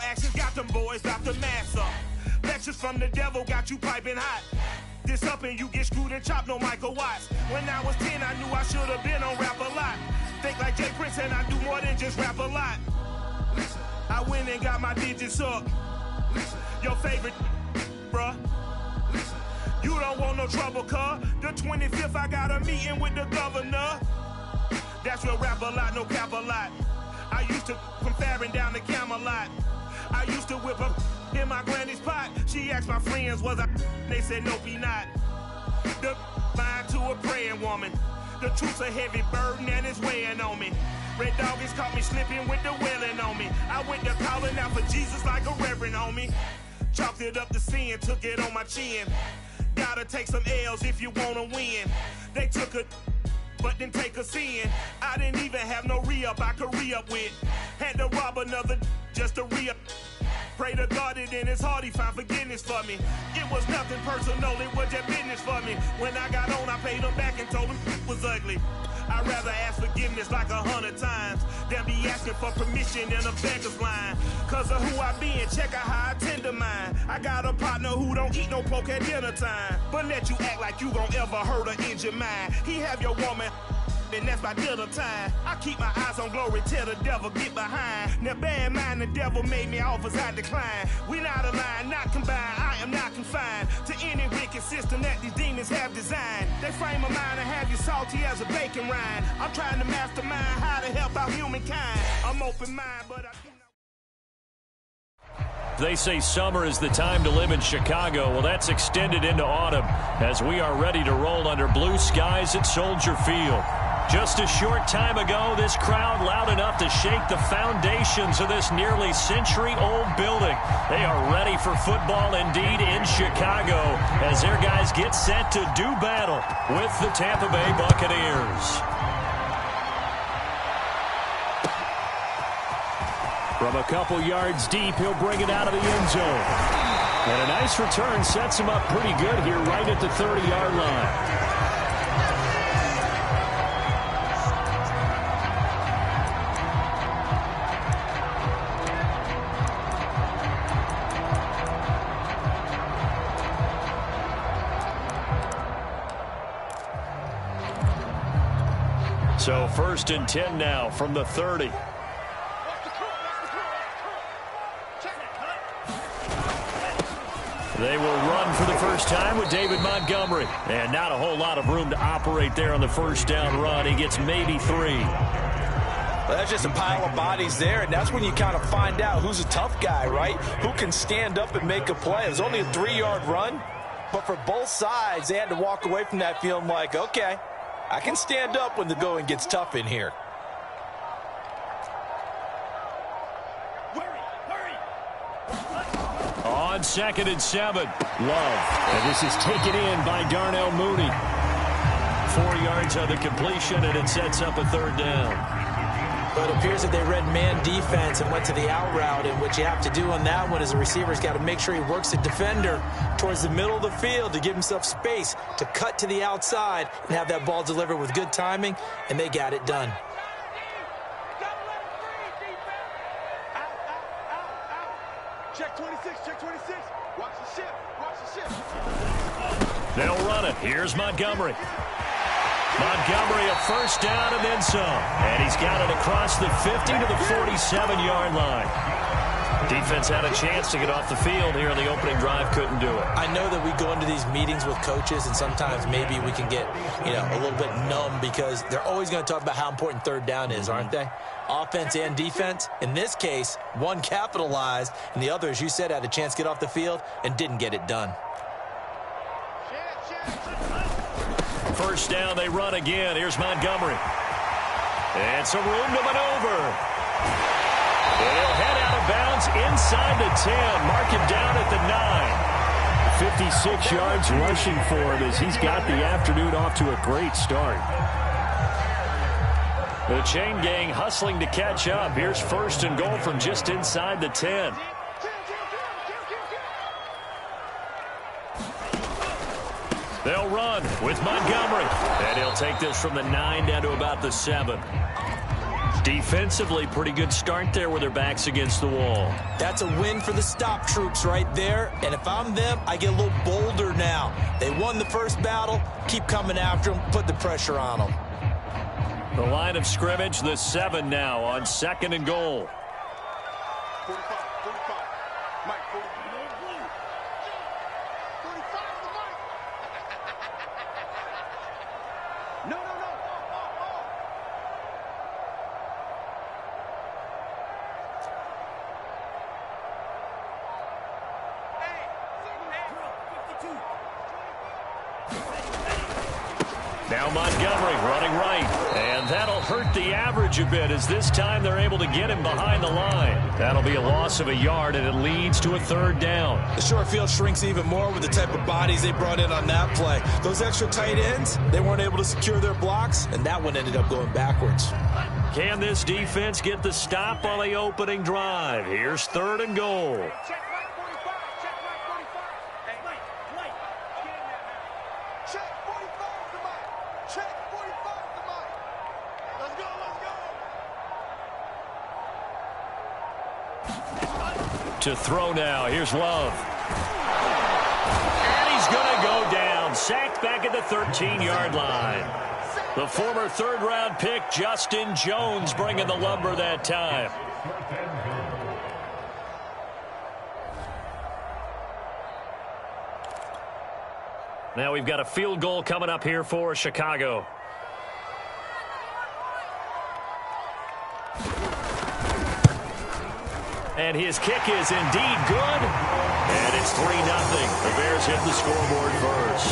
actions got them boys about to mass up. Lectures from the devil got you piping hot. This up and you get screwed and chopped, no Michael Watts. When I was 10, I knew I should have been on Rap a Lot. Think like Jay Prince and I do more than just rap a lot. I went and got my digits up. Your favorite, bruh. You don't want no trouble, cuz. The 25th, I got a meeting with the governor. That's real Rap a Lot, no cap a lot. I used to from Farron down to Camelot. I used to whip up in my granny's pot. She asked my friends, was I? They said, nope, he not. The line to a praying woman. The truth's a heavy burden and it's weighing on me. Red Doggies caught me slipping with the wailing on me. I went to calling out for Jesus like a reverend on me. Chalked it up to sin, took it on my chin. Gotta take some L's if you wanna win. They took a but didn't take a sin. I didn't even have no re-up I could re-up with. Had to rob another just to re-up. Pray to God that in his heart he found forgiveness for me. It was nothing personal, it was just business for me. When I got on, I paid him back and told him it was ugly. I'd rather ask forgiveness like 100 times than be asking for permission in a beggar's line. Cause of who I be and check out how I tend to mine. I got a partner who don't eat no pork at dinner time, but let you act like you gon' ever hurt or injure mine. He have your woman and that's by dinner time. I keep my eyes on glory till the devil get behind. Now bear in mind the devil made me offers I decline. We not aligned, not combined, I am not confined to any wicked system that these demons have designed. They frame a mind and have you salty as a bacon rind. I'm trying to mastermind how to help out humankind. I'm open mind, but I do not. They say summer is the time to live in Chicago. Well, that's extended into autumn as we are ready to roll under blue skies at Soldier Field. Just a short time ago, this crowd loud enough to shake the foundations of this nearly century-old building. They are ready for football indeed in Chicago as their guys get set to do battle with the Tampa Bay Buccaneers. From a couple yards deep, he'll bring it out of the end zone. And a nice return sets him up pretty good here right at the 30-yard line. So 1st and 10 now from the 30. They will run for the first time with David Montgomery. And not a whole lot of room to operate there on the first down run. He gets maybe 3. Well, that's just a pile of bodies there, and that's when you kind of find out who's a tough guy, right? Who can stand up and make a play. It was only a 3-yard run, but for both sides, they had to walk away from that feeling like, okay, I can stand up when the going gets tough in here. On 2nd and 7, Love. And this is taken in by Darnell Mooney. 4 yards on the completion, and it sets up a 3rd down. But it appears that they read man defense and went to the out route, and what you have to do on that one is the receiver's got to make sure he works the defender towards the middle of the field to give himself space to cut to the outside and have that ball delivered with good timing, and they got it done. Check 26, check 26. Watch the ship, watch the ship. They'll run it. Here's Montgomery. Montgomery a first down and then some. And he's got it across the 50 to the 47-yard line. Defense had a chance to get off the field here in the opening drive, couldn't do it. I know that we go into these meetings with coaches, and sometimes maybe we can get, a little bit numb because they're always going to talk about how important 3rd down is, aren't they? Offense and defense. In this case, one capitalized, and the other, as you said, had a chance to get off the field and didn't get it done. First down, they run again. Here's Montgomery. And some room to maneuver. They'll head out of bounds inside the 10. Mark him down at the 9. 56 yards rushing for him as he's got the afternoon off to a great start. The chain gang hustling to catch up. Here's 1st and goal from just inside the 10. They'll run with Montgomery. And he'll take this from the 9 down to about the 7. Defensively, pretty good start there with their backs against the wall. That's a win for the stop troops right there. And if I'm them, I get a little bolder now. They won the first battle. Keep coming after them. Put the pressure on them. The line of scrimmage, the 7 now on 2nd and goal. 45, 45. Mike, 45. 45 to Mike. No. Now Montgomery running right. And that'll hurt the average a bit as this time they're able to get him behind the line. That'll be a loss of a yard, and it leads to a 3rd down. The short field shrinks even more with the type of bodies they brought in on that play. Those extra tight ends, they weren't able to secure their blocks, and that one ended up going backwards. Can this defense get the stop on the opening drive? Here's 3rd and goal. Check Mike 45. Check Mike 45. Hey, Mike. Check 45 to Mike. Check 45 to Mike. Let's go. To throw now. Here's Love. And he's going to go down. Sacked back at the 13-yard line. The former 3rd-round pick, Justin Jones, bringing the lumber that time. Now we've got a field goal coming up here for Chicago. And his kick is indeed good. And it's 3-0. The Bears hit the scoreboard first.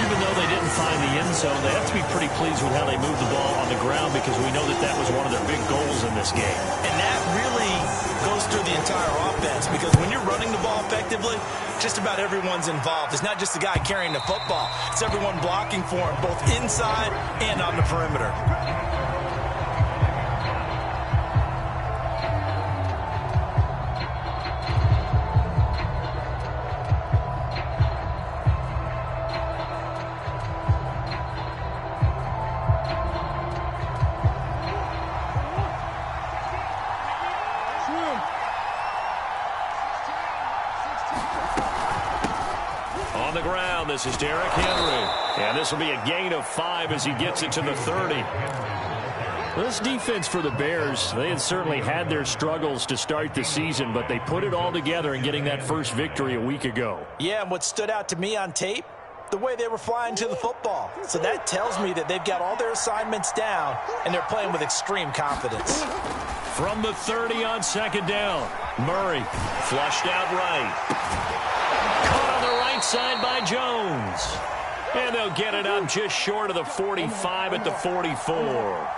Even though they didn't find the end zone, they have to be pretty pleased with how they moved the ball on the ground because we know that that was one of their big goals in this game. And that really goes through the entire offense because when you're running the ball effectively, just about everyone's involved. It's not just the guy carrying the football. It's everyone blocking for him, both inside and on the perimeter. On the ground, this is Derrick Henry. And this will be a gain of 5 as he gets it to the 30. This defense for the Bears, they had certainly had their struggles to start the season, but they put it all together in getting that first victory a week ago. Yeah, and what stood out to me on tape, the way they were flying to the football. So that tells me that they've got all their assignments down, and they're playing with extreme confidence. From the 30 on 2nd down, Murray flushed out right. Caught on the right side by Jones. And they'll get it up just short of the 45 at the 44.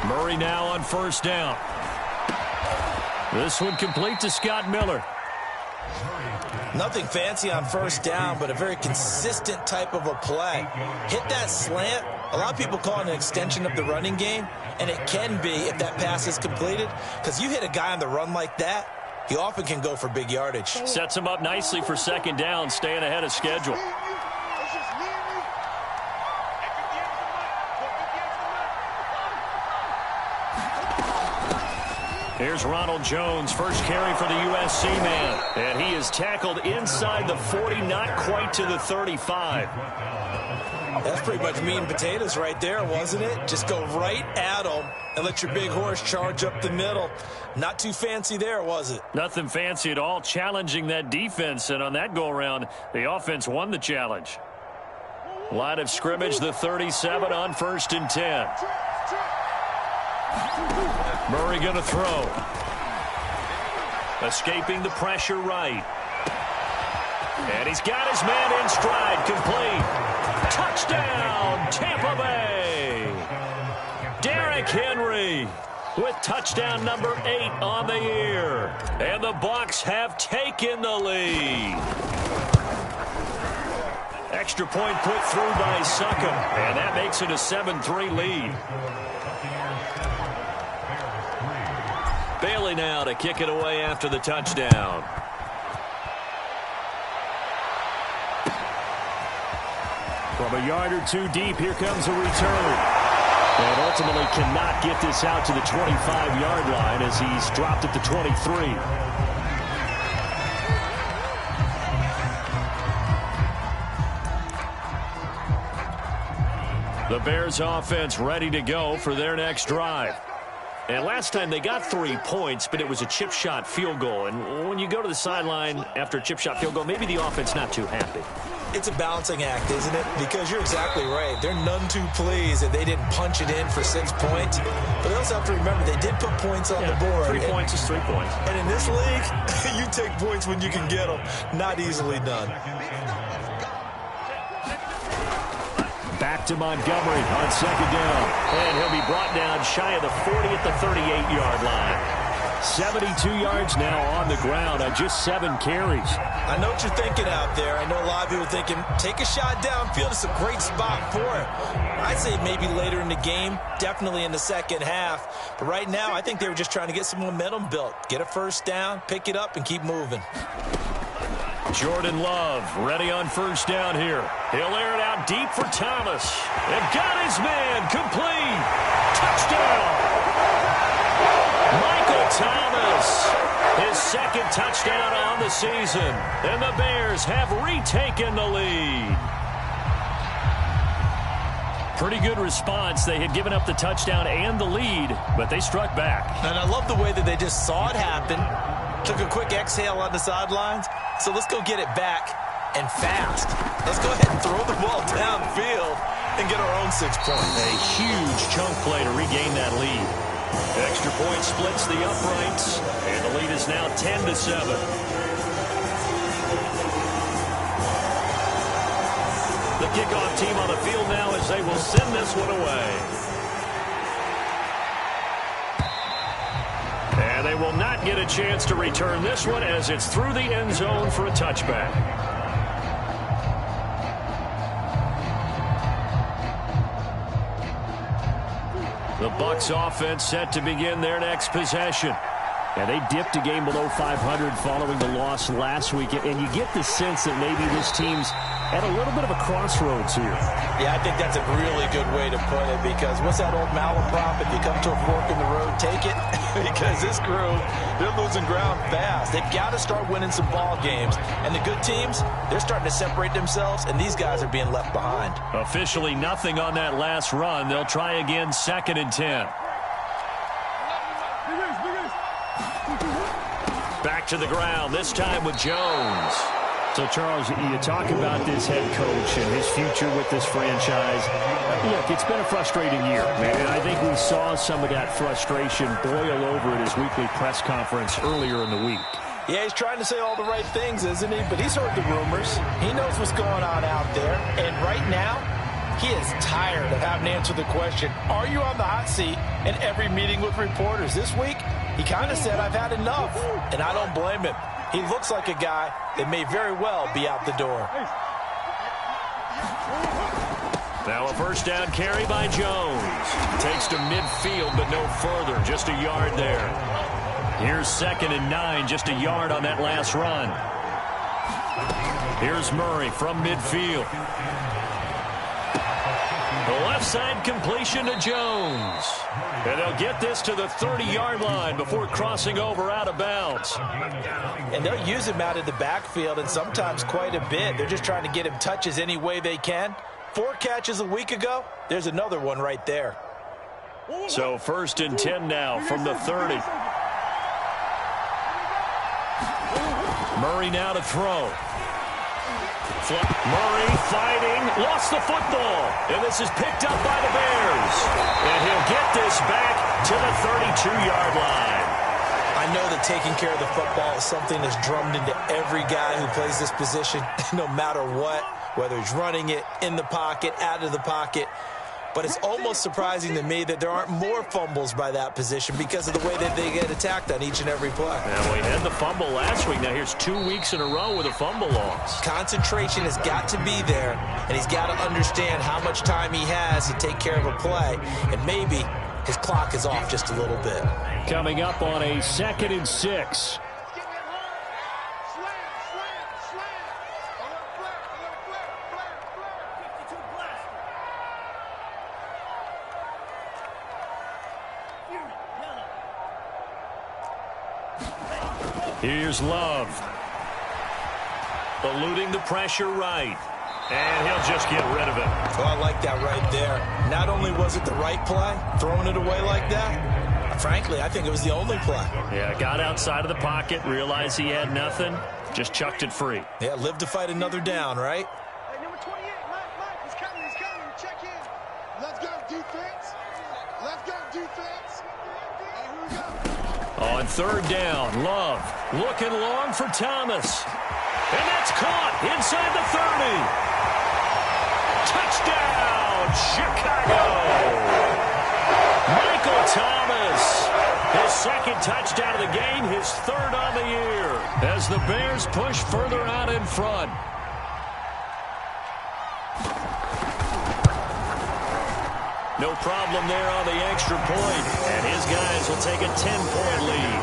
Murray now on 1st down. This one complete to Scott Miller. Nothing fancy on 1st down, but a very consistent type of a play. Hit that slant. A lot of people call it an extension of the running game, and it can be if that pass is completed, because you hit a guy on the run like that, he often can go for big yardage. Sets him up nicely for 2nd down, staying ahead of schedule. Here's Ronald Jones, first carry for the USC man. And he is tackled inside the 40, not quite to the 35. That's pretty much meat and potatoes right there, wasn't it? Just go right at them and let your big horse charge up the middle. Not too fancy there, was it? Nothing fancy at all, challenging that defense. And on that go-around, the offense won the challenge. Line of scrimmage, the 37 on 1st and 10. Murray going to throw. Escaping the pressure right. And he's got his man in stride, complete. Touchdown, Tampa Bay. Derrick Henry with touchdown number 8 on the year. And the Bucs have taken the lead. Extra point put through by Succop, and that makes it a 7-3 lead. Bailey now to kick it away after the touchdown. From a yard or two deep, here comes a return. And ultimately cannot get this out to the 25-yard line as he's dropped at the 23. The Bears offense ready to go for their next drive. And last time they got 3 points, but it was a chip shot field goal. And when you go to the sideline after a chip shot field goal, maybe the offense not too happy. It's a balancing act, isn't it? Because you're exactly right. They're none too pleased that they didn't punch it in for 6 points. But they also have to remember they did put points on the board. 3 points is 3 points. And in this league, you take points when you can get them. Not easily done. Back to Montgomery on second down. And he'll be brought down shy of the 40 at the 38-yard line. 72 yards now on the ground on just 7 carries. I know what you're thinking out there. I know a lot of people are thinking, take a shot downfield. It's a great spot for it. I'd say maybe later in the game, definitely in the second half. But right now, I think they were just trying to get some momentum built. Get a first down, pick it up, and keep moving. Jordan Love ready on first down here. He'll air it out deep for Thomas. And got his man complete. Touchdown. Michael Thomas, his second touchdown on the season. And the Bears have retaken the lead. Pretty good response. They had given up the touchdown and the lead, but they struck back. And I love the way that they just saw it happen. Took a quick exhale on the sidelines. So let's go get it back and fast. Let's go ahead and throw the ball downfield and get our own 6 points. A huge chunk play to regain that lead. Extra point splits the uprights, and the lead is now 10-7. The kickoff team on the field now as they will send this one away. And they will not get a chance to return this one as it's through the end zone for a touchback. The Bucs offense set to begin their next possession. And they dipped a game below 500 following the loss last week. And you get the sense that maybe this team's at a little bit of a crossroads here. Yeah, I think that's a really good way to put it, because what's that old malaprop? If you come to a fork in the road, take it. Because this crew, they're losing ground fast. They've got to start winning some ball games. And the good teams, they're starting to separate themselves, and these guys are being left behind. Officially nothing on that last run. They'll try again, 2nd and 10. Back to the ground, this time with Jones. So, Charles, you talk about this head coach and his future with this franchise. Look, it's been a frustrating year, and I think we saw some of that frustration boil over at his weekly press conference earlier in the week. Yeah, he's trying to say all the right things, isn't he? But he's heard the rumors. He knows what's going on out there. And right now, he is tired of having to answer the question, are you on the hot seat, in every meeting with reporters. This week, he kind of said, I've had enough, and I don't blame him. He looks like a guy that may very well be out the door. Now a first down carry by Jones. Takes to midfield, but no further. Just a yard there. Here's 2nd and 9, just a yard on that last run. Here's Murray from midfield. The left side completion to Jones. And they'll get this to the 30-yard line before crossing over out of bounds. And they'll use him out of the backfield, and sometimes quite a bit. They're just trying to get him touches any way they can. 4 catches a week ago. There's another one right there. So 1st and 10 now from the 30. Murray now to throw. Murray fighting, lost the football, and this is picked up by the Bears. And he'll get this back to the 32-yard line. I know that taking care of the football is something that's drummed into every guy who plays this position, no matter what, whether he's running it, in the pocket, out of the pocket. But it's almost surprising to me that there aren't more fumbles by that position because of the way that they get attacked on each and every play. Now, we had the fumble last week. Now, here's 2 weeks in a row with a fumble loss. Concentration has got to be there, and he's got to understand how much time he has to take care of a play, and maybe his clock is off just a little bit. Coming up on a 2nd and 6. Here's Love. Eluding the pressure right. And he'll just get rid of it. Oh, I like that right there. Not only was it the right play, throwing it away like that, frankly, I think it was the only play. Yeah, got outside of the pocket, realized he had nothing, just chucked it free. Yeah, live to fight another down, right? Hey, number 28, Mike, he's coming, check in. Let's go, defense. Let's go, defense. Hey, here we go. On third down, Love looking long for Thomas. And that's caught inside the 30. Touchdown, Chicago. Michael Thomas, his second touchdown of the game, his third on the year, as the Bears push further out in front. No problem there on the extra point, and his guys will take a 10-point lead.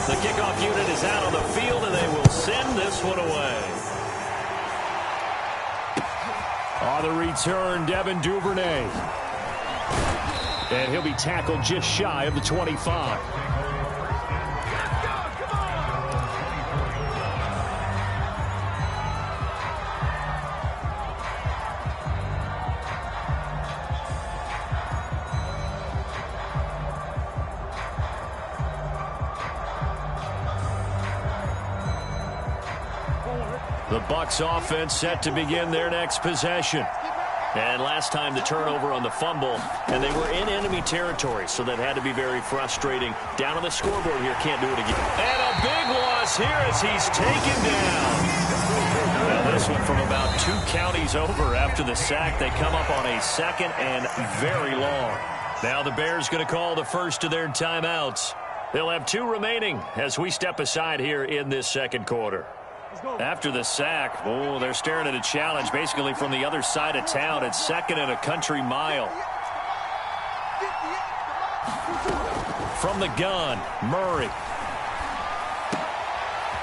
The kickoff unit is out on the field, and they will send this one away. On the return, Devin Duvernay. And he'll be tackled just shy of the 25. The Bucs offense set to begin their next possession. And last time the turnover on the fumble, and they were in enemy territory, so that had to be very frustrating. Down on the scoreboard here, can't do it again. And a big loss here as he's taken down. Now this one from about 2 counties over after the sack. They come up on a second and very long. Now the Bears going to call the first of their timeouts. They'll have 2 remaining as we step aside here in this second quarter. After the sack, they're staring at a challenge basically from the other side of town. It's second and a country mile. From the gun, Murray.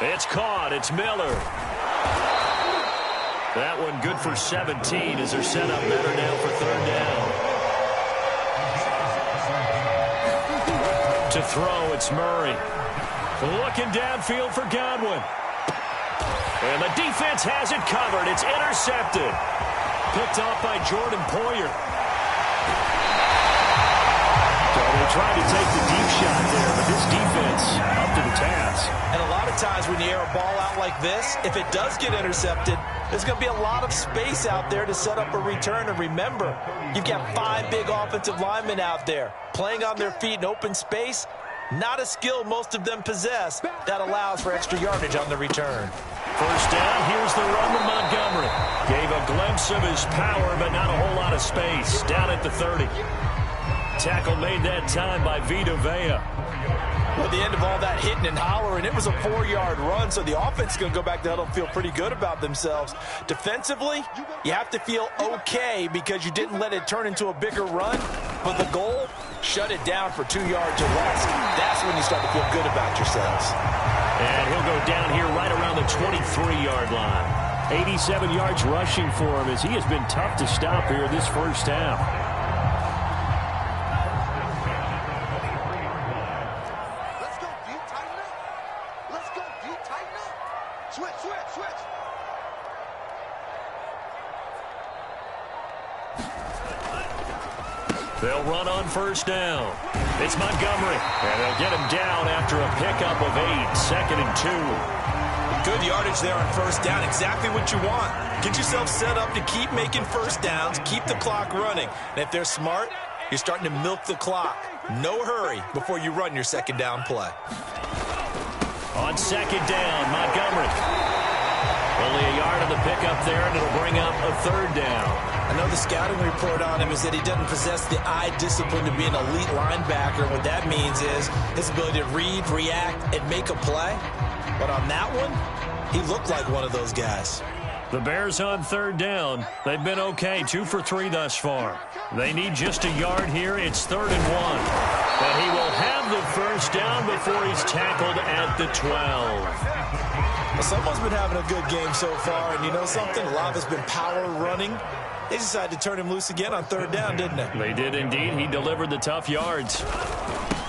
It's caught. It's Miller. That one good for 17 as they're set up better now for third down. To throw, it's Murray. Looking downfield for Godwin. And the defense has it covered. It's intercepted. Picked off by Jordan Poyer. So they tried to take the deep shot there, but this defense up to the task. And a lot of times when you air a ball out like this, if it does get intercepted, there's going to be a lot of space out there to set up a return. And remember, you've got 5 big offensive linemen out there playing on their feet in open space. Not a skill most of them possess that allows for extra yardage on the return. First down, here's the run with Montgomery. Gave a glimpse of his power, but not a whole lot of space. Down at the 30. Tackle made that time by Vita Vea. At the end of all that hitting and hollering, it was a 4-yard run, so the offense is going to go back to huddle and feel pretty good about themselves. Defensively, you have to feel okay because you didn't let it turn into a bigger run, but the goal, shut it down for 2 yards or less. That's when you start to feel good about yourselves. And he'll go down here right around the 23-yard line. 87 yards rushing for him as he has been tough to stop here this first half. They'll run on first down. It's Montgomery, and they'll get him down after a pickup of 8, second and 2. Good yardage there on first down, exactly what you want. Get yourself set up to keep making first downs, keep the clock running. And if they're smart, you're starting to milk the clock. No hurry before you run your second down play. On second down, Montgomery. Only a yard on the pickup there, and it'll bring up a third down. I know the scouting report on him is that he doesn't possess the eye discipline to be an elite linebacker. What that means is his ability to read, react, and make a play. But on that one, he looked like one of those guys. The Bears on third down. They've been okay, 2 for 3 thus far. They need just a yard here. It's 3rd and 1. And he will have the first down before he's tackled at the 12. Well, someone's been having a good game so far, and you know something? A lot of it's been power running. They decided to turn him loose again on third down, didn't they? They did indeed. He delivered the tough yards.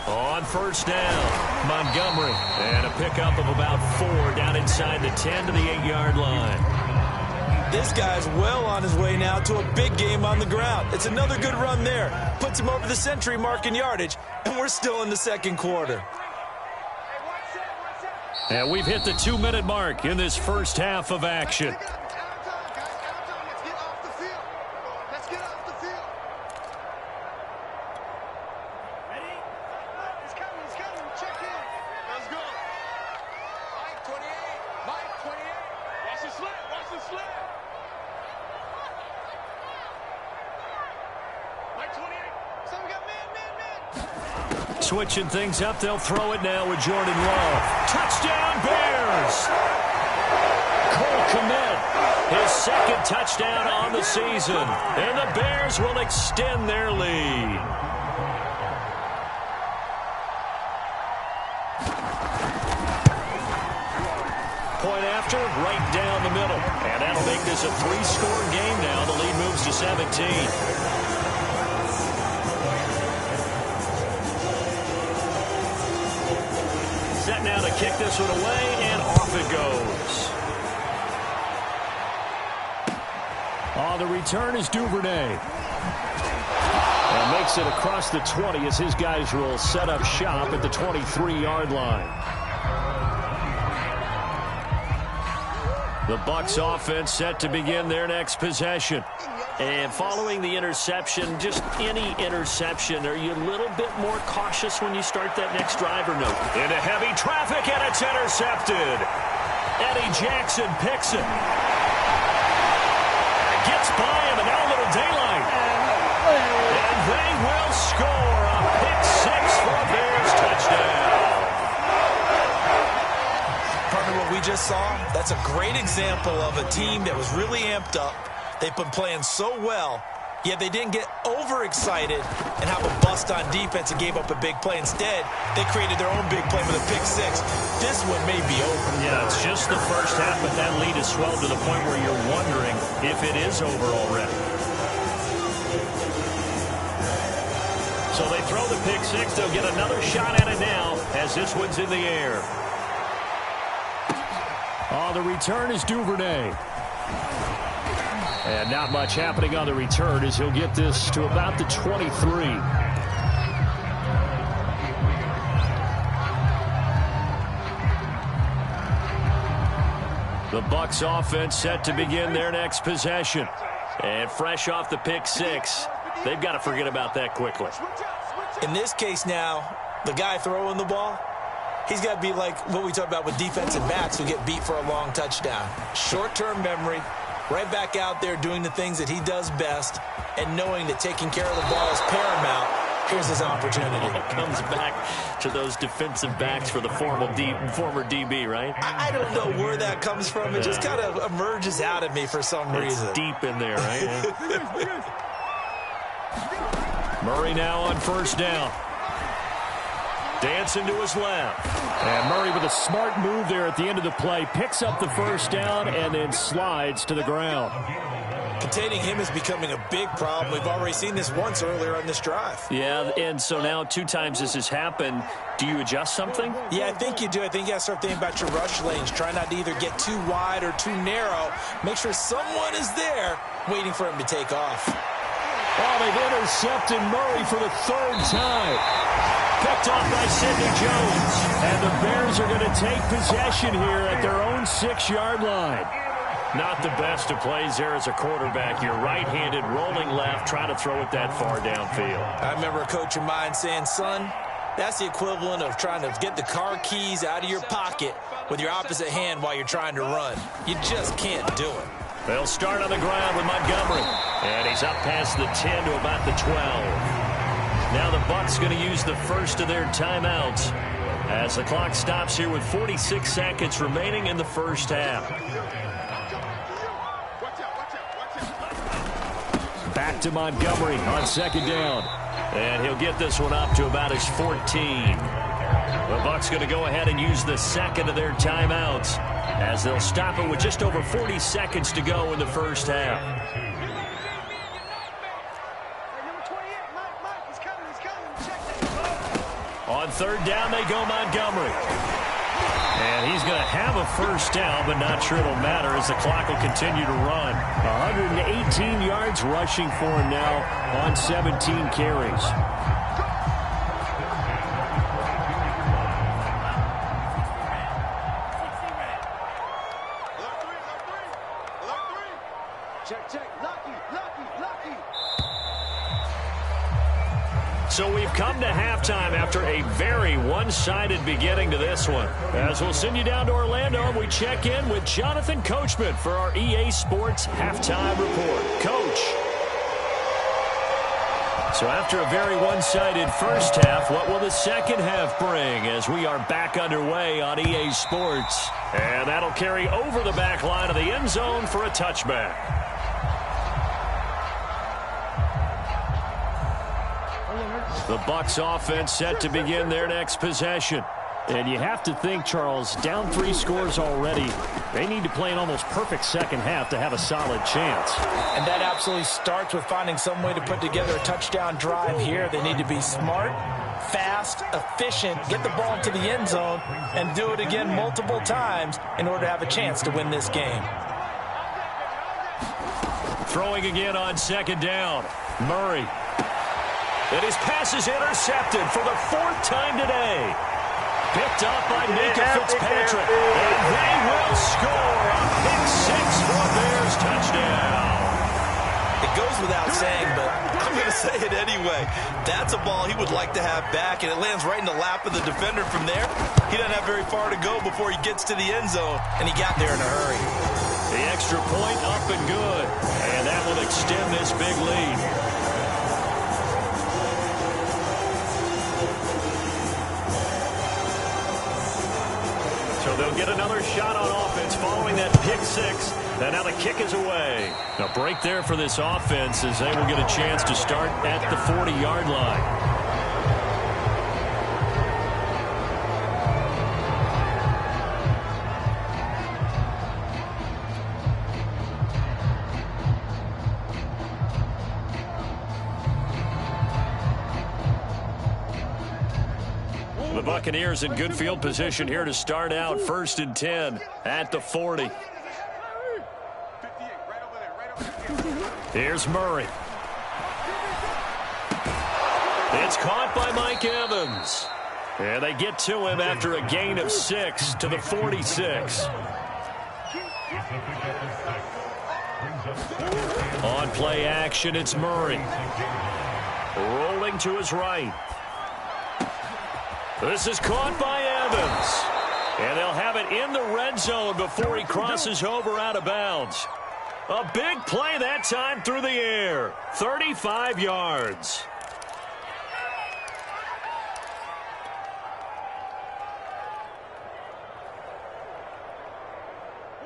On first down, Montgomery. And a pickup of about 4 down inside the 10 to the 8-yard line. This guy's well on his way now to a big game on the ground. It's another good run there. Puts him over the century mark in yardage, and we're still in the second quarter. And we've hit the 2-minute mark in this first half of action. Switching things up, they'll throw it now with Jordan Love. Touchdown, Bears! Cole Kmet, his second touchdown on the season. And the Bears will extend their lead. Point after, right down the middle. And that'll make this a 3-score game now. The lead moves to 17. Set now to kick this one away, and off it goes. On the return is Duvernay. And makes it across the 20 as his guys will set up shop at the 23-yard line. The Bucs offense set to begin their next possession. And following the interception, just any interception, are you a little bit more cautious when you start that next drive or no? Into heavy traffic, and it's intercepted. Eddie Jackson picks it. Gets by him, and now a little daylight. And they will score a pick-6 for a Bears touchdown. Partner, what we just saw, that's a great example of a team that was really amped up. They've been playing so well, yet they didn't get overexcited and have a bust on defense and gave up a big play. Instead, they created their own big play with a pick-6. This one may be over. Yeah, it's just the first half, but that lead has swelled to the point where you're wondering if it is over already. So they throw the pick-6. They'll get another shot at it now as this one's in the air. On the return is Duvernay. And not much happening on the return as he'll get this to about the 23. The Bucs offense set to begin their next possession. And fresh off the pick-6, they've got to forget about that quickly. In this case now, the guy throwing the ball, he's got to be like what we talk about with defensive backs who get beat for a long touchdown. Short-term memory. Right back out there doing the things that he does best and knowing that taking care of the ball is paramount. Here's his opportunity. It comes back to those defensive backs for the former DB, right? I don't know where that comes from. It just kind of emerges out of me for some reason. It's deep in there, right? Murray now on first down. Dancing to his left. And Murray with a smart move there at the end of the play. Picks up the first down and then slides to the ground. Containing him is becoming a big problem. We've already seen this once earlier on this drive. Yeah, and so now 2 times this has happened. Do you adjust something? Yeah, I think you do. I think you got to start thinking about your rush lanes. Try not to either get too wide or too narrow. Make sure someone is there waiting for him to take off. Oh, they've intercepted Murray for the 3rd time. Picked off by Sidney Jones. And the Bears are going to take possession here at their own 6-yard line. Not the best of plays there as a quarterback. You're right-handed, rolling left, trying to throw it that far downfield. I remember a coach of mine saying, son, that's the equivalent of trying to get the car keys out of your pocket with your opposite hand while you're trying to run. You just can't do it. They'll start on the ground with Montgomery. And he's up past the 10 to about the 12. Now the Bucs going to use the first of their timeouts as the clock stops here with 46 seconds remaining in the first half. Back to Montgomery on second down. And he'll get this one up to about his 14. The Bucs going to go ahead and use the second of their timeouts as they'll stop it with just over 40 seconds to go in the first half. On third down, they go Montgomery. And he's going to have a first down, but not sure it'll matter as the clock will continue to run. 118 yards rushing for him now on 17 carries. So we've come to halftime after a very one-sided beginning to this one. As we'll send you down to Orlando, we check in with Jonathan Coachman for our EA Sports Halftime Report. Coach. So after a very one-sided first half, what will the second half bring as we are back underway on EA Sports? And that'll carry over the back line of the end zone for a touchback. The Bucs offense set to begin their next possession. And you have to think, Charles, down 3 scores already. They need to play an almost perfect second half to have a solid chance. And that absolutely starts with finding some way to put together a touchdown drive here. They need to be smart, fast, efficient, get the ball to the end zone, and do it again multiple times in order to have a chance to win this game. Throwing again on second down. Murray. And his pass is intercepted for the 4th time today. Picked up by Minkah Fitzpatrick. And they will score a pick 6 for a Bears touchdown. It goes without saying, but I'm going to say it anyway. That's a ball he would like to have back, and it lands right in the lap of the defender from there. He doesn't have very far to go before he gets to the end zone, and he got there in a hurry. The extra point up and good. And that will extend this big lead. So they'll get another shot on offense following that pick 6. And now the kick is away. A break there for this offense as they will get a chance to start at the 40-yard line. The Buccaneers in good field position here to start out 1st and 10 at the 40. Here's Murray. It's caught by Mike Evans. And they get to him after a gain of 6 to the 46. On play action, it's Murray. Rolling to his right. This is caught by Evans. And they'll have it in the red zone before he crosses over out of bounds. A big play that time through the air. 35 yards.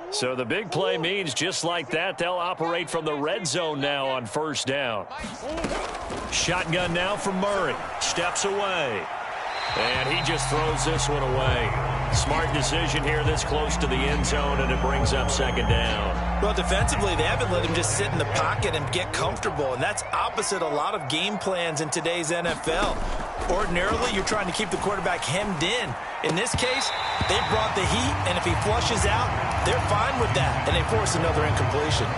So the big play means just like that, they'll operate from the red zone now on 1st down. Shotgun now for Murray. Steps away. And he just throws this one away. Smart decision here this close to the end zone, and it brings up 2nd down. Well, defensively, they haven't let him just sit in the pocket and get comfortable, and that's opposite a lot of game plans in today's NFL. Ordinarily, you're trying to keep the quarterback hemmed in. In this case, they brought the heat, and if he flushes out, they're fine with that, and they force another incompletion.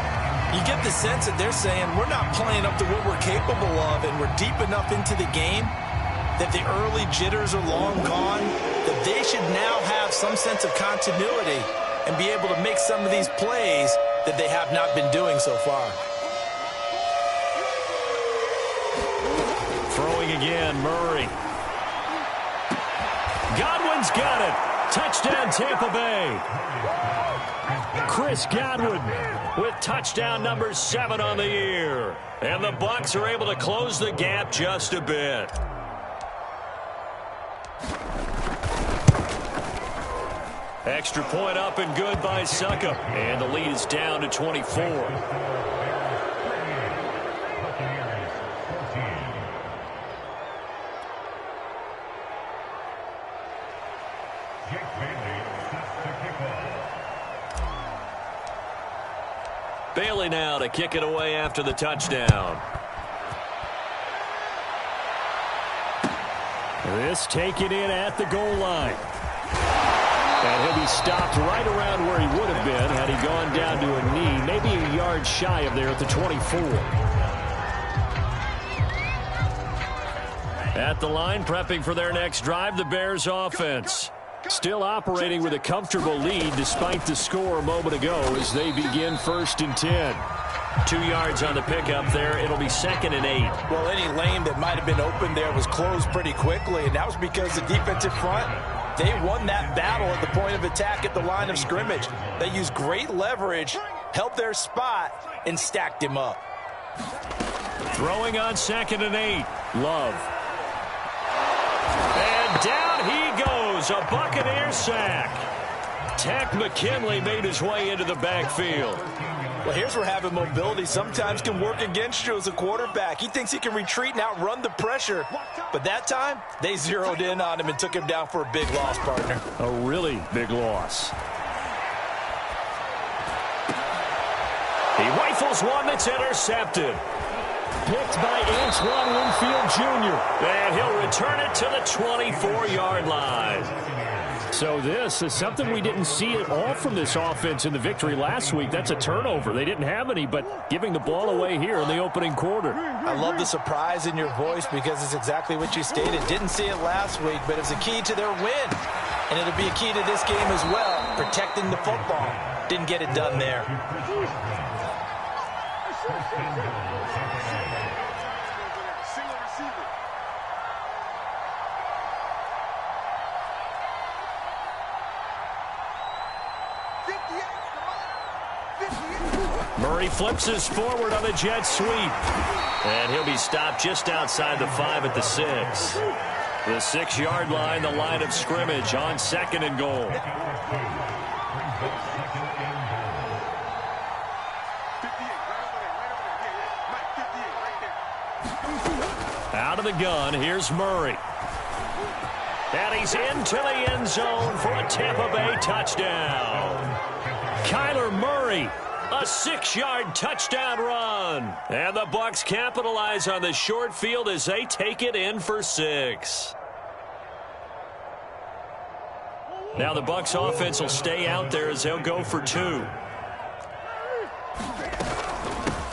You get the sense that they're saying, we're not playing up to what we're capable of, and we're deep enough into the game that the early jitters are long gone, that they should now have some sense of continuity and be able to make some of these plays that they have not been doing so far. Throwing again, Murray. Godwin's got it. Touchdown, Tampa Bay. Chris Godwin with touchdown number 7 on the year. And the Bucs are able to close the gap just a bit. Extra point up and good by Succop. And the lead is down to 24. Bailey now to kick it away after the touchdown. This taken in at the goal line. And he'll be stopped right around where he would have been had he gone down to a knee, maybe a yard shy of there at the 24. At the line, prepping for their next drive, the Bears offense. Still operating with a comfortable lead despite the score a moment ago as they begin 1st and 10. 2 yards on the pickup there. It'll be 2nd and 8. Well, any lane that might have been open there was closed pretty quickly, and that was because the defensive front, they won that battle at the point of attack at the line of scrimmage. They used great leverage, held their spot, and stacked him up. Throwing on 2nd and 8. Love. And down he goes. A Buccaneer sack. Takk McKinley made his way into the backfield. Well, here's where having mobility sometimes can work against you as a quarterback. He thinks he can retreat and outrun the pressure. But that time, they zeroed in on him and took him down for a big loss, partner. A really big loss. He rifles one that's intercepted. Picked by Antoine Winfield Jr. And he'll return it to the 24-yard line. So this is something we didn't see at all from this offense in the victory last week. That's a turnover. They didn't have any, but giving the ball away here in the opening quarter. I love the surprise in your voice because it's exactly what you stated. Didn't see it last week, but it's a key to their win. And it'll be a key to this game as well, protecting the football. Didn't get it done there. Murray flips us forward on a jet sweep. And he'll be stopped just outside the 5 at the 6. The 6-yard line, the line of scrimmage on 2nd and goal. Out of the gun, here's Murray. And he's into the end zone for a Tampa Bay touchdown. Kyler Murray, a 6-yard touchdown run. And the Bucs capitalize on the short field as they take it in for 6. Now the Bucs offense will stay out there as they'll go for 2.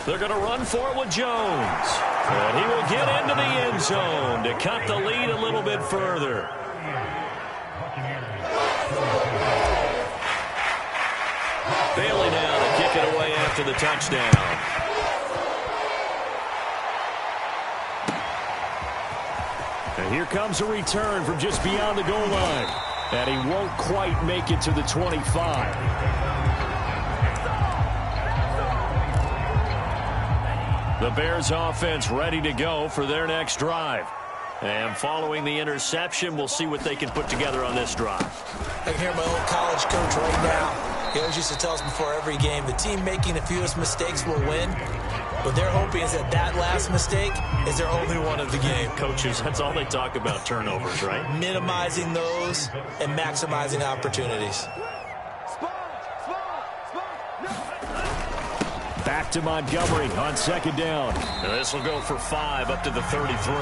They're going to run for it with Jones. And he will get into the end zone to cut the lead a little bit further. Bailey now to kick it away after the touchdown. And here comes a return from just beyond the goal line. And he won't quite make it to the 25. The Bears offense ready to go for their next drive. And following the interception, we'll see what they can put together on this drive. I can hear my old college coach right now. He always used to tell us before every game, the team making the fewest mistakes will win. What they're hoping is that that last mistake is their only one of the game. Coaches, that's all they talk about, turnovers, right? Minimizing those and maximizing opportunities. Back to Montgomery on 2nd down. This will go for 5 up to the 33.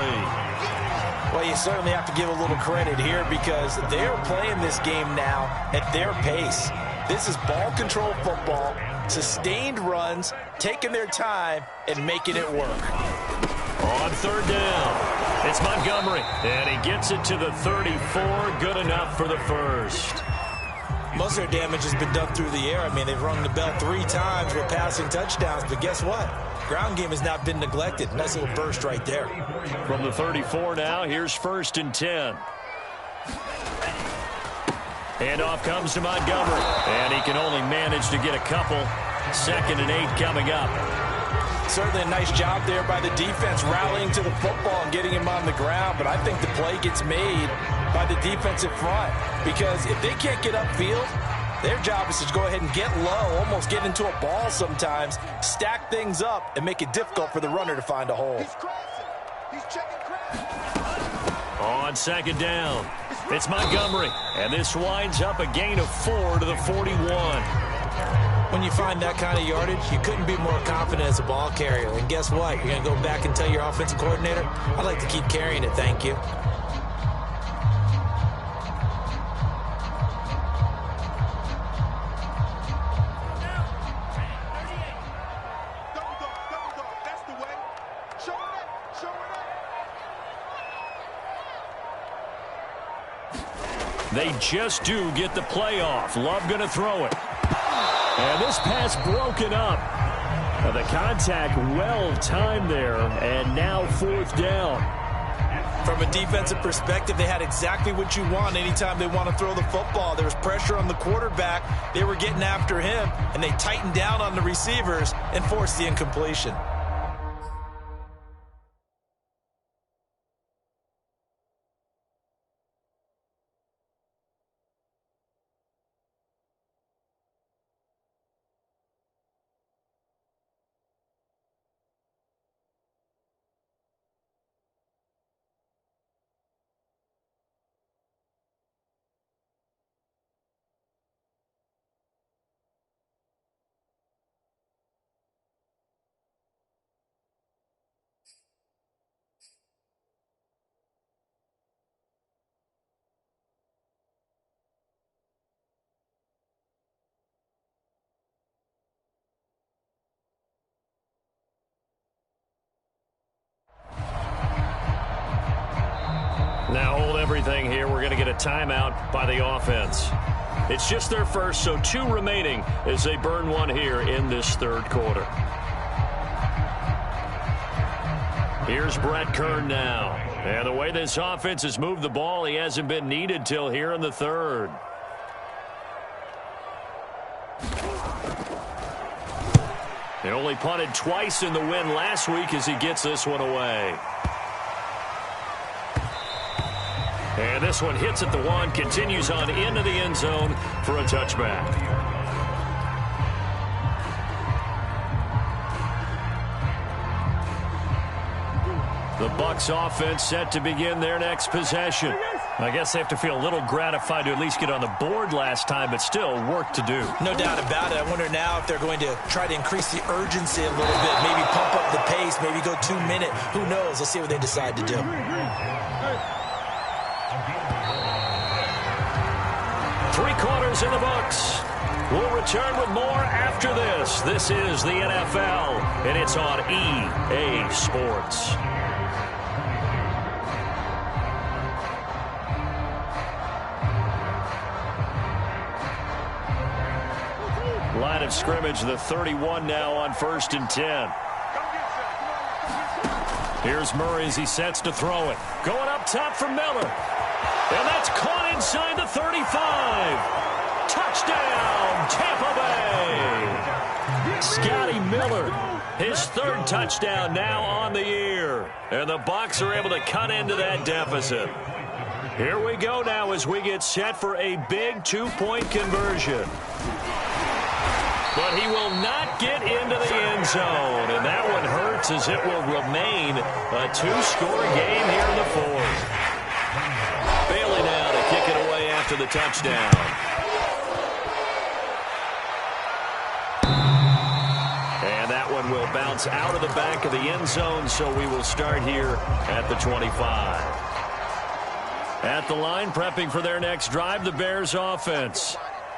Well, you certainly have to give a little credit here because they're playing this game now at their pace. This is ball control football, sustained runs, taking their time, and making it work. On 3rd down, it's Montgomery, and he gets it to the 34. Good enough for the first. Most of their damage has been done through the air. I mean, they've rung the bell 3 times with passing touchdowns, but guess what? Ground game has not been neglected. Nice little burst right there. From the 34 now, here's 1st and 10. Handoff comes to Montgomery, and he can only manage to get a couple. 2nd and 8 coming up. Certainly a nice job there by the defense rallying to the football and getting him on the ground, but I think the play gets made by the defensive front because if they can't get upfield, their job is to go ahead and get low, almost get into a ball sometimes, stack things up, and make it difficult for the runner to find a hole. He's checking crossing. On 2nd down, it's Montgomery, and this winds up a gain of 4 to the 41. When you find that kind of yardage, you couldn't be more confident as a ball carrier. And guess what? You're going to go back and tell your offensive coordinator, I'd like to keep carrying it, thank you. They just do get the play off. Love going to throw it. And this pass broken up. The contact well timed there, and now 4th down. From a defensive perspective, they had exactly what you want anytime they want to throw the football. There was pressure on the quarterback. They were getting after him, and they tightened down on the receivers and forced the incompletion. Now hold everything here. We're going to get a timeout by the offense. It's just their first, so 2 remaining as they burn one here in this 3rd quarter. Here's Brett Kern now. And the way this offense has moved the ball, he hasn't been needed till here in the 3rd. He only punted twice in the win last week as he gets this one away. And this one hits at the 1, continues on into the end zone for a touchback. The Bucs offense set to begin their next possession. I guess they have to feel a little gratified to at least get on the board last time, but still work to do. No doubt about it. I wonder now if they're going to try to increase the urgency a little bit, maybe pump up the pace, maybe go 2-minute. Who knows? Let's see what they decide to do. 3 quarters in the books. We'll return with more after this. This is the NFL, and it's on EA Sports. Line of scrimmage, the 31 now on 1st and 10. Here's Murray as he sets to throw it. Going up top for Miller. And that's caught inside the 35. Touchdown, Tampa Bay. Scotty Miller, his 3rd touchdown now on the year. And the Bucs are able to cut into that deficit. Here we go now as we get set for a big 2-point conversion. But he will not get into the end zone. And that one hurts as it will remain a 2-score game here in the 4th. Bailey now to kick it away after the touchdown. And that one will bounce out of the back of the end zone, so we will start here at the 25. At the line, prepping for their next drive, the Bears offense.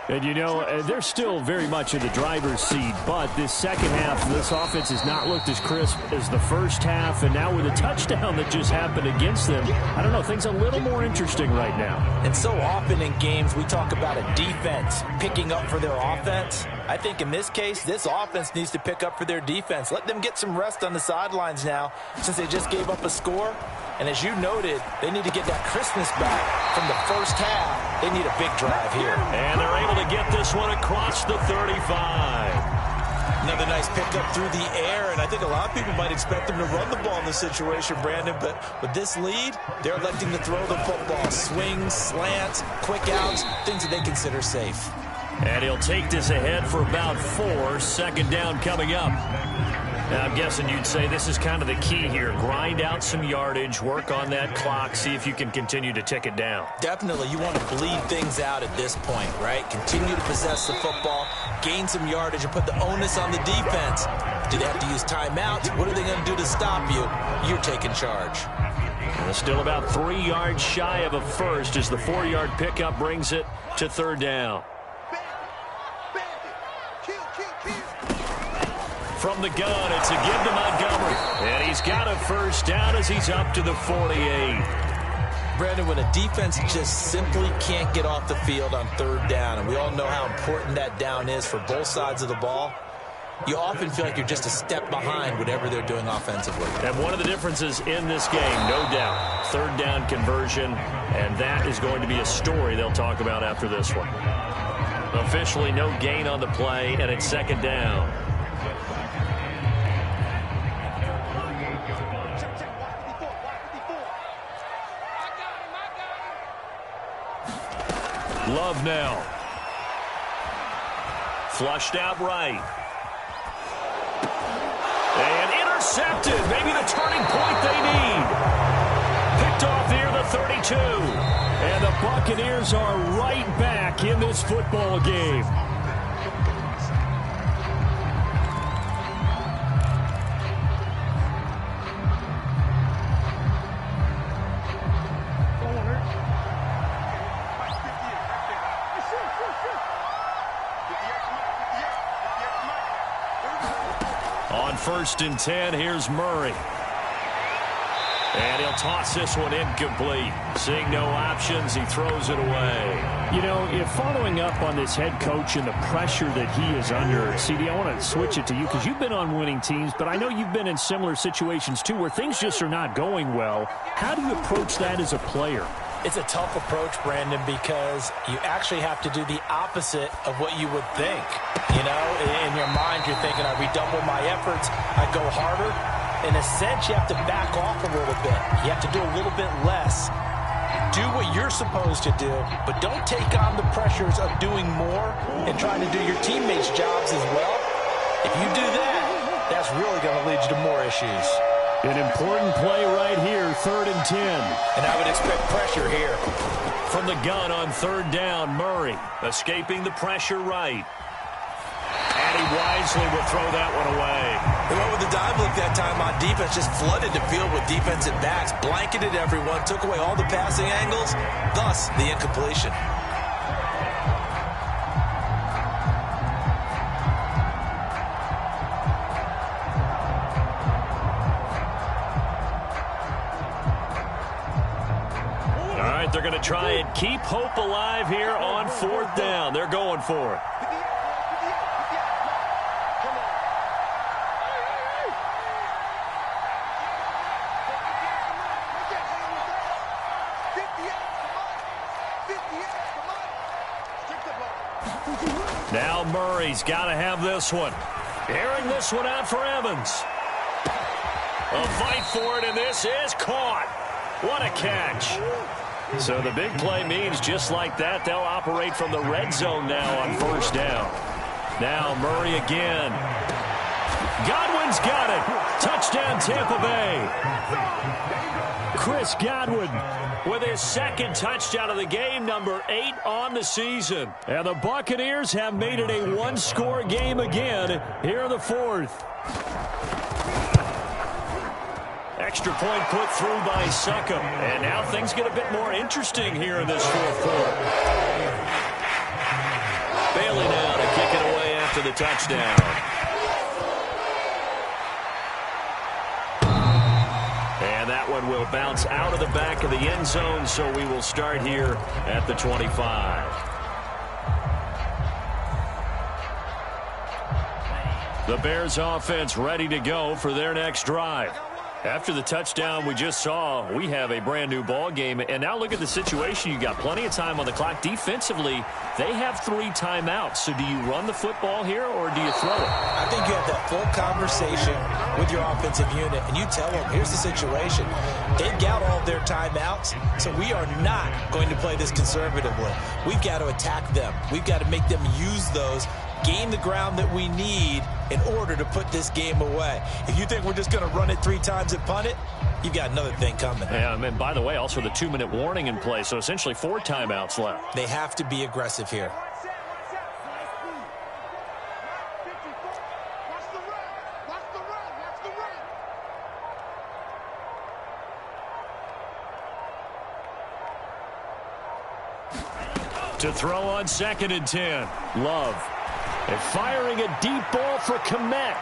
And, you know, they're still very much in the driver's seat, but this second half, this offense has not looked as crisp as the first half, and now with a touchdown that just happened against them, I don't know, things a little more interesting right now. And so often in games, we talk about a defense picking up for their offense. I think in this case, this offense needs to pick up for their defense. Let them get some rest on the sidelines now, since they just gave up a score. And as you noted, they need to get that crispness back from the first half. They need a big drive here. And they're able to get this one across the 35. Another nice pickup through the air, and I think a lot of people might expect them to run the ball in this situation, Brandon, but with this lead, they're electing to throw the football. Swings, slants, quick outs, things that they consider safe. And he'll take this ahead for about 4. 2nd down coming up. Now, I'm guessing you'd say this is kind of the key here. Grind out some yardage, work on that clock, see if you can continue to tick it down. Definitely. You want to bleed things out at this point, right? Continue to possess the football, gain some yardage, and put the onus on the defense. Do they have to use timeouts? What are they going to do to stop you? You're taking charge. And still about 3 yards shy of a first as the 4-yard pickup brings it to 3rd down. From the gun, it's a give to Montgomery. And he's got a first down as he's up to the 48. Brandon, when a defense just simply can't get off the field on 3rd down, and we all know how important that down is for both sides of the ball, you often feel like you're just a step behind whatever they're doing offensively. And one of the differences in this game, no doubt, 3rd down conversion, and that is going to be a story they'll talk about after this one. Officially no gain on the play, and it's 2nd down. Love now. Flushed out right. And intercepted. Maybe the turning point they need. Picked off near the 32. And the Buccaneers are right back in this football game. On 1st and 10, here's Murray. And he'll toss this one incomplete. Seeing no options, he throws it away. You know, if following up on this head coach and the pressure that he is under, CD, I want to switch it to you because you've been on winning teams, but I know you've been in similar situations too where things just are not going well. How do you approach that as a player? It's a tough approach, Brandon, because you actually have to do the opposite of what you would think. You know, in your mind, you're thinking, I redouble my efforts, I go harder. In a sense, you have to back off a little bit. You have to do a little bit less. Do what you're supposed to do, but don't take on the pressures of doing more and trying to do your teammates' jobs as well. If you do that, that's really going to lead you to more issues. An important play right here, 3rd and 10. And I would expect pressure here. From the gun on 3rd down, Murray escaping the pressure right. And he wisely will throw that one away. They went with the dive look that time on defense, just flooded the field with defensive backs, blanketed everyone, took away all the passing angles, thus the incompletion. They're going to try and keep hope alive here on 4th down. They're going for it. Now Murray's got to have this one. Airing this one out for Evans. A fight for it, and this is caught. What a catch. So the big play means just like that, they'll operate from the red zone now on 1st down. Now Murray again. Godwin's got it. Touchdown Tampa Bay. Chris Godwin with his 2nd touchdown of the game, number 8 on the season. And the Buccaneers have made it a one-score game again here in the 4th. Extra point put through by Succop. And now things get a bit more interesting here in this 4th quarter. Bailey now to kick it away after the touchdown. And that one will bounce out of the back of the end zone, so we will start here at the 25. The Bears offense ready to go for their next drive. After the touchdown we just saw, we have a brand new ball game. And now look at the situation. You got plenty of time on the clock. Defensively, they have 3 timeouts. So do you run the football here or do you throw it? I think you have that full conversation with your offensive unit, and you tell them, here's the situation. They've got all their timeouts, so we are not going to play this conservatively. We've got to attack them. We've got to make them use those gain the ground that we need in order to put this game away. If you think we're just going to run it 3 times and punt it, you've got another thing coming. Yeah, and by the way, also the 2-minute warning in play, so essentially 4 timeouts left. They have to be aggressive here. To throw on 2nd and 10. Love. And firing a deep ball for Kmet.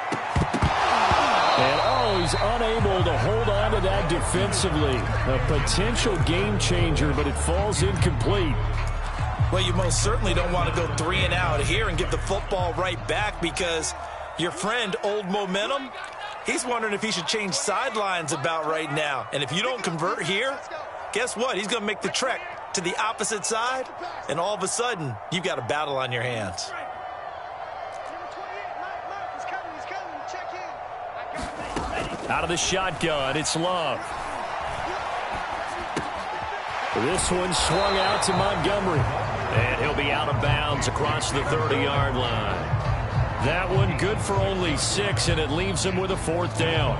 And, he's unable to hold on to that defensively. A potential game changer, but it falls incomplete. Well, you most certainly don't want to go 3 and out here and give the football right back because your friend, Old Momentum, he's wondering if he should change sidelines about right now. And if you don't convert here, guess what? He's going to make the trek to the opposite side, and all of a sudden, you've got a battle on your hands. Out of the shotgun, it's Love. This one swung out to Montgomery. And he'll be out of bounds across the 30-yard line. That one good for only 6, and it leaves him with a 4th down.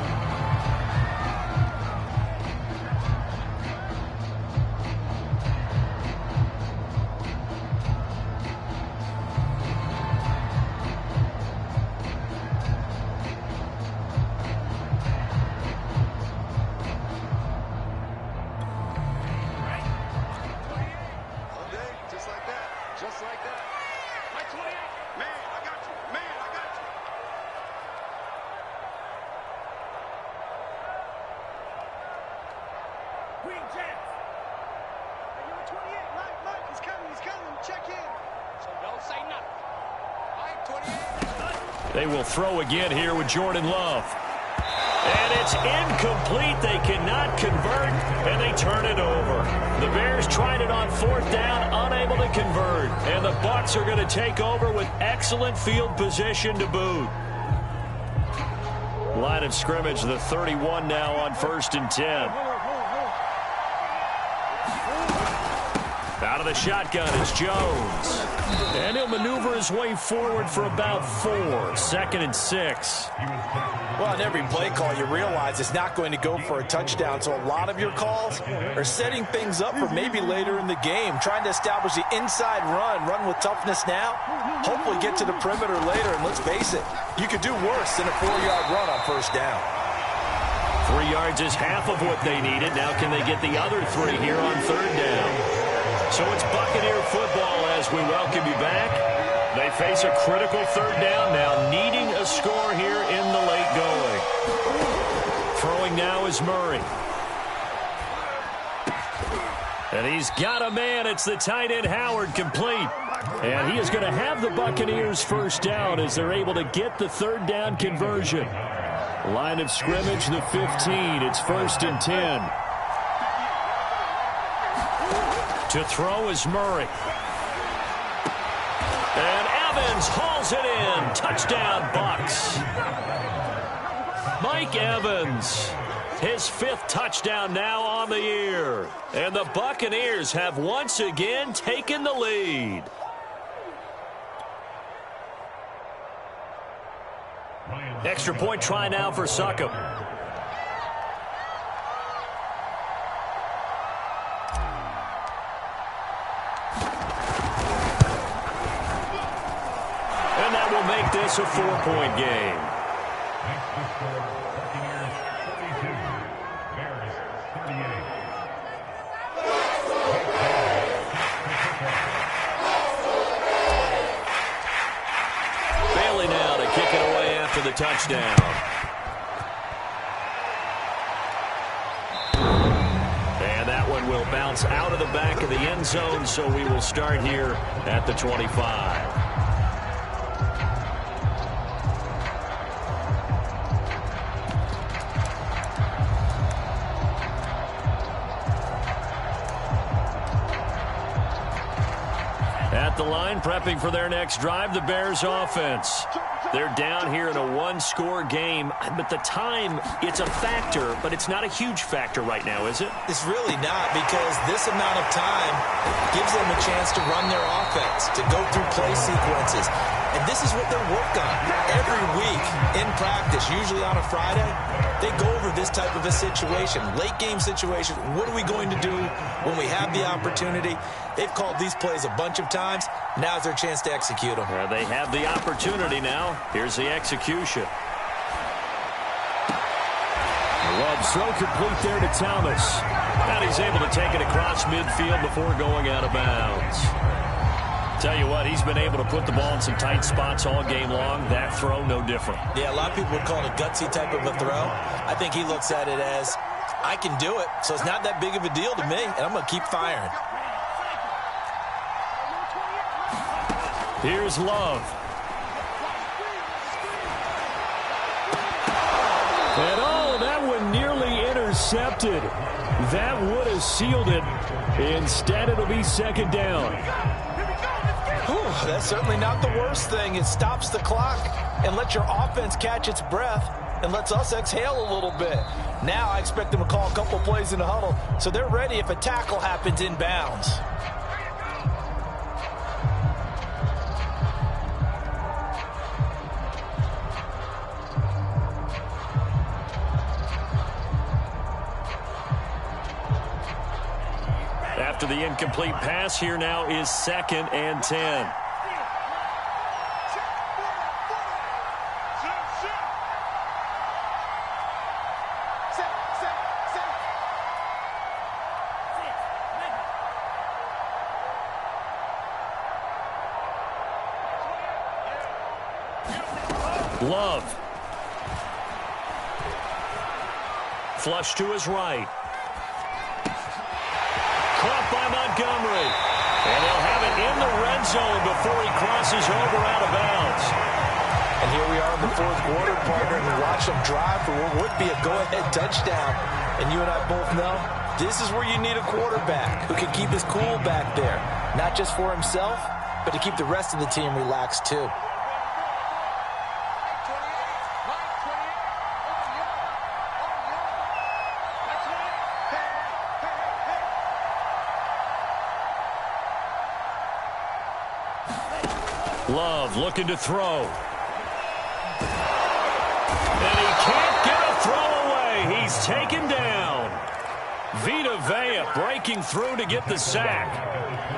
They will throw again here with Jordan Love. And it's incomplete. They cannot convert, and they turn it over. The Bears tried it on 4th down, unable to convert. And the Bucs are going to take over with excellent field position to boot. Line of scrimmage, the 31 now on 1st and 10. Out of the shotgun is Jones. And he'll maneuver his way forward for about 4. 2nd and 6. Well, on every play call, you realize it's not going to go for a touchdown. So a lot of your calls are setting things up for maybe later in the game, trying to establish the inside run with toughness now, hopefully get to the perimeter later. And let's face it, you could do worse than a 4-yard run on 1st down. 3 yards is half of what they needed. Now can they get the other 3 here on 3rd down? So it's Buccaneer football as we welcome you back. They face a critical 3rd down now, needing a score here in the late going. Throwing now is Murray. And he's got a man. It's the tight end Howard, complete. And he is going to have the Buccaneers 1st down as they're able to get the 3rd down conversion. Line of scrimmage, the 15. It's 1st and 10. To throw is Murray. And Evans hauls it in. Touchdown, Bucs. Mike Evans, his 5th touchdown now on the year. And the Buccaneers have once again taken the lead. Extra point try now for Succop. And that will make this a 4-point game. Bailey now to kick it away after the touchdown. And that one will bounce out of the back of the end zone, so we will start here at the 25. At the line, prepping for their next drive, the Bears offense. They're down here in a one-score game, but the time, it's a factor, but it's not a huge factor right now, is it? It's really not, because this amount of time gives them a chance to run their offense, to go through play sequences. And this is what they work on every week in practice, usually on a Friday. They go over this type of a situation, late game situation. What are we going to do when we have the opportunity? They've called these plays a bunch of times. Now's their chance to execute them. They have the opportunity now. Here's the execution. Love throw complete there to Thomas. And he's able to take it across midfield before going out of bounds. Tell you what, he's been able to put the ball in some tight spots all game long. That throw, no different. Yeah, a lot of people would call it a gutsy type of a throw. I think he looks at it as, I can do it, so it's not that big of a deal to me, and I'm going to keep firing. Here's Love. And oh, that one nearly intercepted. That would have sealed it. Instead, it'll be second down. That's certainly not the worst thing. It stops the clock and lets your offense catch its breath and lets us exhale a little bit. Now I expect them to call a couple plays in the huddle so they're ready if a tackle happens in bounds. After the incomplete pass, here now is 2nd and 10. Love. Flush to his right. Caught by Montgomery. And he'll have it in the red zone before he crosses over out of bounds. And here we are in the fourth quarter, partner, and we watch them drive for what would be a go-ahead touchdown. And you and I both know this is where you need a quarterback who can keep his cool back there. Not just for himself, but to keep the rest of the team relaxed too. Love looking to throw. And he can't get a throw away. He's taken down. Vita Vea breaking through to get the sack.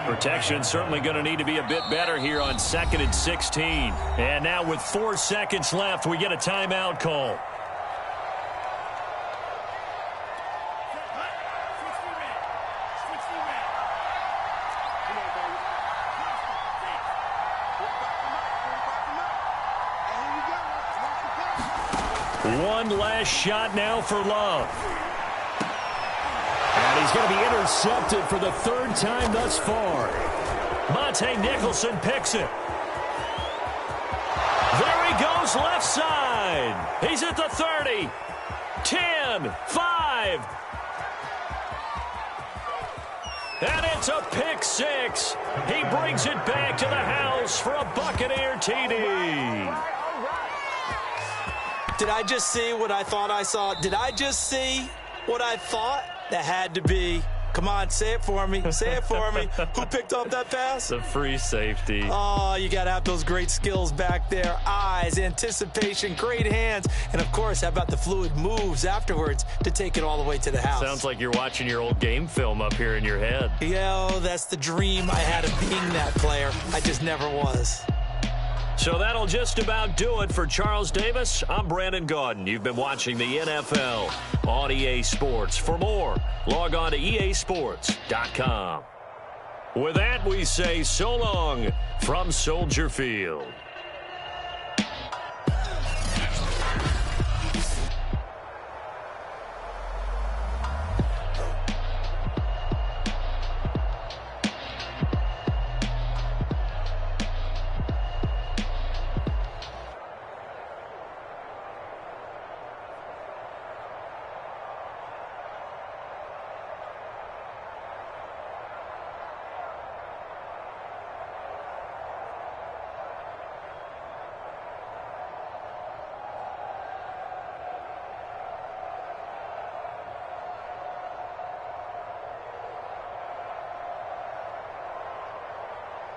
Protection certainly going to need to be a bit better here on 2nd and 16. And now with 4 seconds left, we get a timeout call. One last shot now for Love. And he's going to be intercepted for the 3rd time thus far. Monte Nicholson picks it. There he goes left side. He's at the 30. 10, 5. And it's a pick 6. He brings it back to the house for a Buccaneer TD. Did I just see what I thought I saw? Did I just see what I thought? That had to be. Come on, say it for me. Say it for me. Who picked up that pass? The free safety. Oh, you got to have those great skills back there. Eyes, anticipation, great hands. And, of course, how about the fluid moves afterwards to take it all the way to the house? Sounds like you're watching your old game film up here in your head. Yo, that's the dream I had of being that player. I just never was. So that'll just about do it for Charles Davis. I'm Brandon Gaudin. You've been watching the NFL on EA Sports. For more, log on to easports.com. With that, we say so long from Soldier Field.